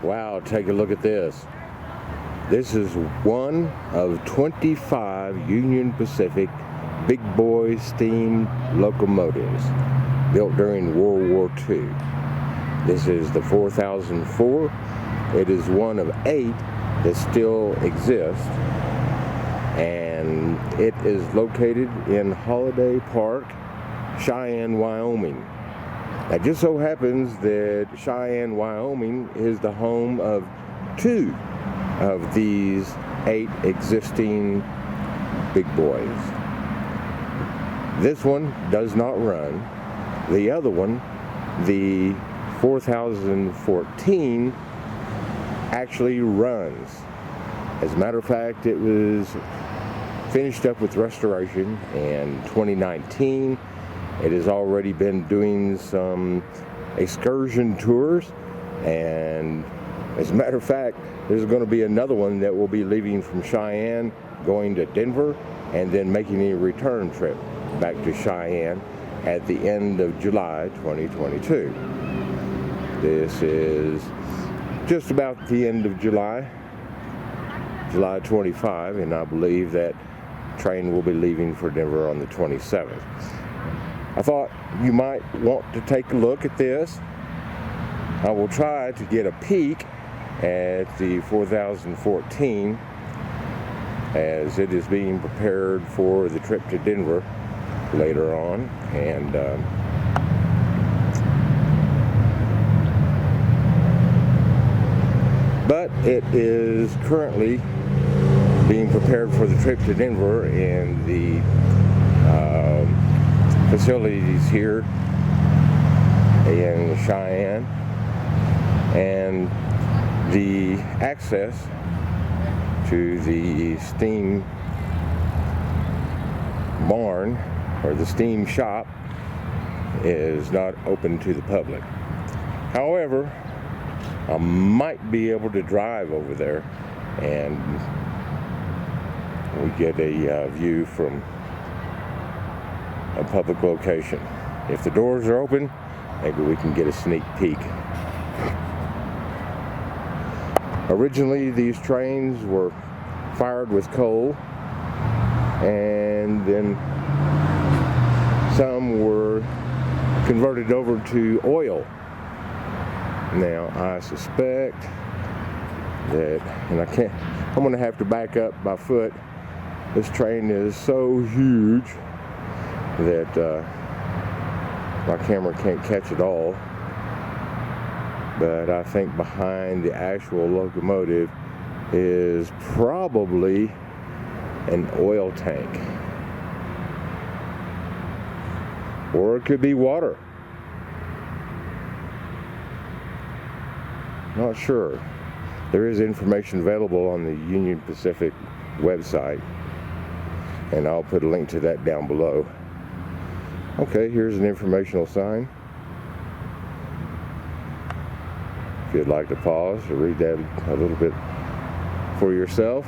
Wow, take a look at this. This is one of 25 Union Pacific big boy steam locomotives built during World War II. This is the 4004. It is one of 8 that still exist, and it is located in Holiday Park, Cheyenne, Wyoming. It just so happens that Cheyenne, Wyoming is the home of 2 of these 8 existing big boys. This one does not run. The other one, the 4014, actually runs. As a matter of fact, it was finished up with restoration in 2019. It has already been doing some excursion tours, and as a matter of fact, there's going to be another one that will be leaving from Cheyenne, going to Denver, and then making a return trip back to Cheyenne at the end of July 2022. This is just about the end of July 25, and I believe that train will be leaving for Denver on the 27th. I thought you might want to take a look at this. I will try to get a peek at the 4014 as it is being prepared for the trip to Denver later on, and but it is currently being prepared for the trip to Denver in the facilities here in Cheyenne, and the access to the steam barn or the steam shop is not open to the public. However, I might be able to drive over there and we get a view from a public location. If the doors are open, maybe we can get a sneak peek. Originally, these trains were fired with coal, and then some were converted over to oil. Now, I suspect that, and I'm going to have to back up by foot. This train is so huge that my camera can't catch it all. But I think behind the actual locomotive is probably an oil tank. Or it could be water. Not sure. There is information available on the Union Pacific website, and I'll put a link to that down below. Okay, here's an informational sign. If you'd like to pause or read that a little bit for yourself.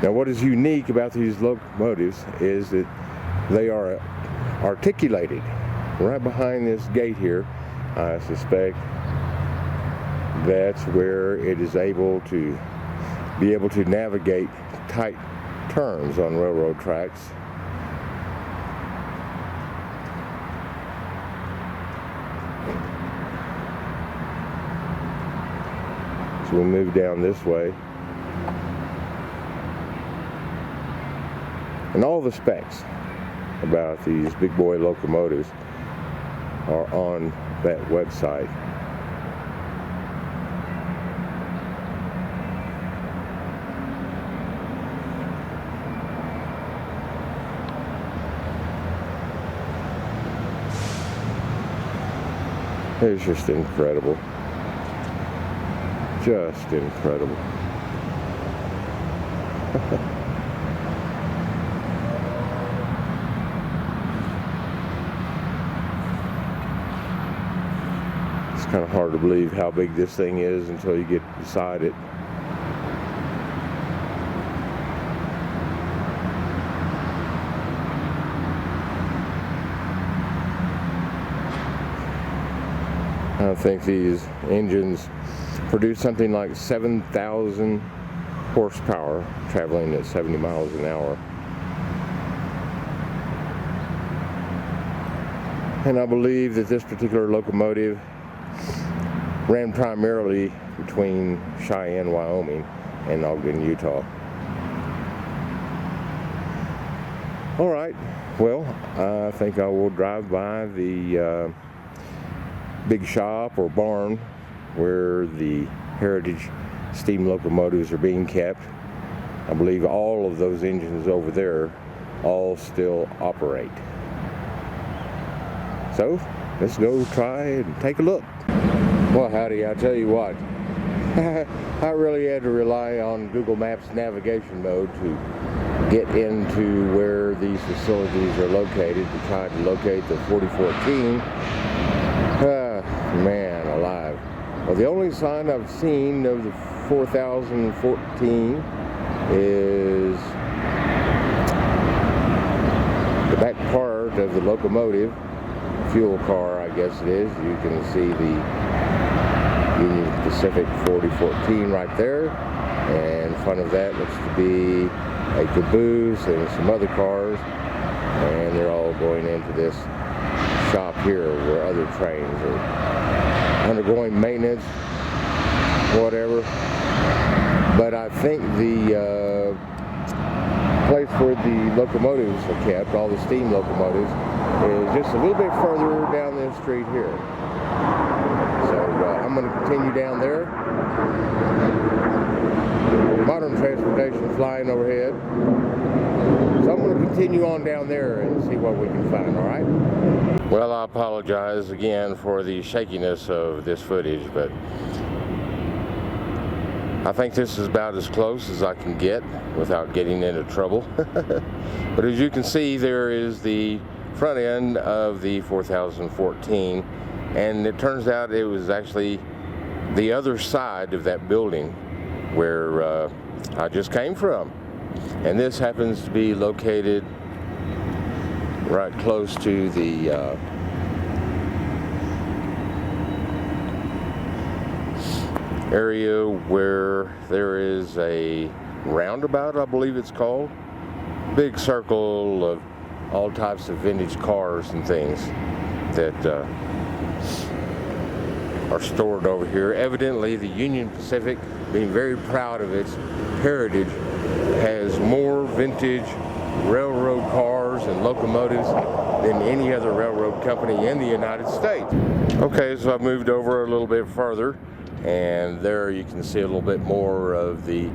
Now, what is unique about these locomotives is that they are articulated. Right behind this gate here, I suspect that's where it is able to navigate tight turns on railroad tracks. So we'll move down this way. And all the specs about these big boy locomotives are on that website. It's just incredible. Just incredible. It's kind of hard to believe how big this thing is until you get beside it. I think these engines produce something like 7,000 horsepower traveling at 70 miles an hour. And I believe that this particular locomotive ran primarily between Cheyenne, Wyoming and Ogden, Utah. All right, well, I think I will drive by the big shop or barn where the heritage steam locomotives are being kept. I believe all of those engines over there all still operate. So let's go try and take a look. Well, howdy, I tell you what, I really had to rely on Google Maps navigation mode to get into where these facilities are located to try to locate the 4014. Man alive. Well, the only sign I've seen of the 4014 is the back part of the locomotive, fuel car, I guess it is. You can see the Union Pacific 4014 right there, and in front of that looks to be a caboose and some other cars, and they're all going into this shop here where other trains are undergoing maintenance, whatever. But I think the place where the locomotives are kept, all the steam locomotives, is just a little bit further down this street here. So I'm going to continue down there. Modern transportation flying overhead. So I'm going to continue on down there and see what we can find, all right? Well, I apologize again for the shakiness of this footage, but I think this is about as close as I can get without getting into trouble. But as you can see, there is the front end of the 4014, and it turns out it was actually the other side of that building where I just came from. And this happens to be located right close to the area where there is a roundabout, I believe it's called. Big circle of all types of vintage cars and things that are stored over here. Evidently, the Union Pacific, being very proud of its heritage, has more vintage railroad cars and locomotives than any other railroad company in the United States. Okay, so I've moved over a little bit further, and there you can see a little bit more of the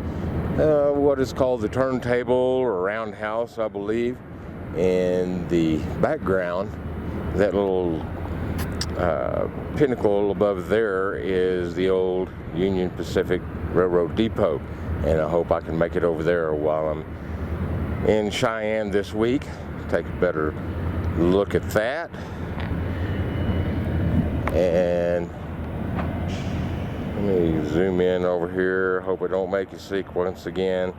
what is called the turntable or roundhouse, I believe. In the background, that little pinnacle above there is the old Union Pacific Railroad Depot, and I hope I can make it over there while I'm in Cheyenne this week. Take a better look at that. And let me zoom in over here. Hope I don't make you sick once again.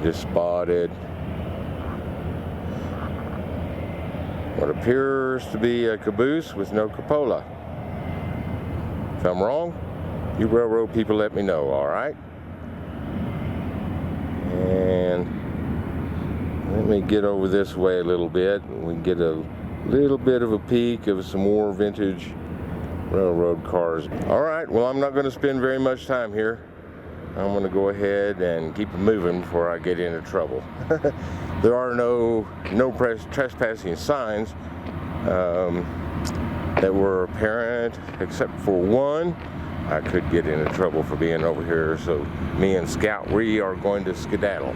Just spotted what appears to be a caboose with no cupola. If I'm wrong, you railroad people let me know, all right? And let me get over this way a little bit, and we can get a little bit of a peek of some more vintage railroad cars. All right, well, I'm not going to spend very much time here. I'm going to go ahead and keep it moving before I get into trouble. There are no trespassing signs that were apparent, except for one. I could get into trouble for being over here, so me and Scout, we are going to skedaddle.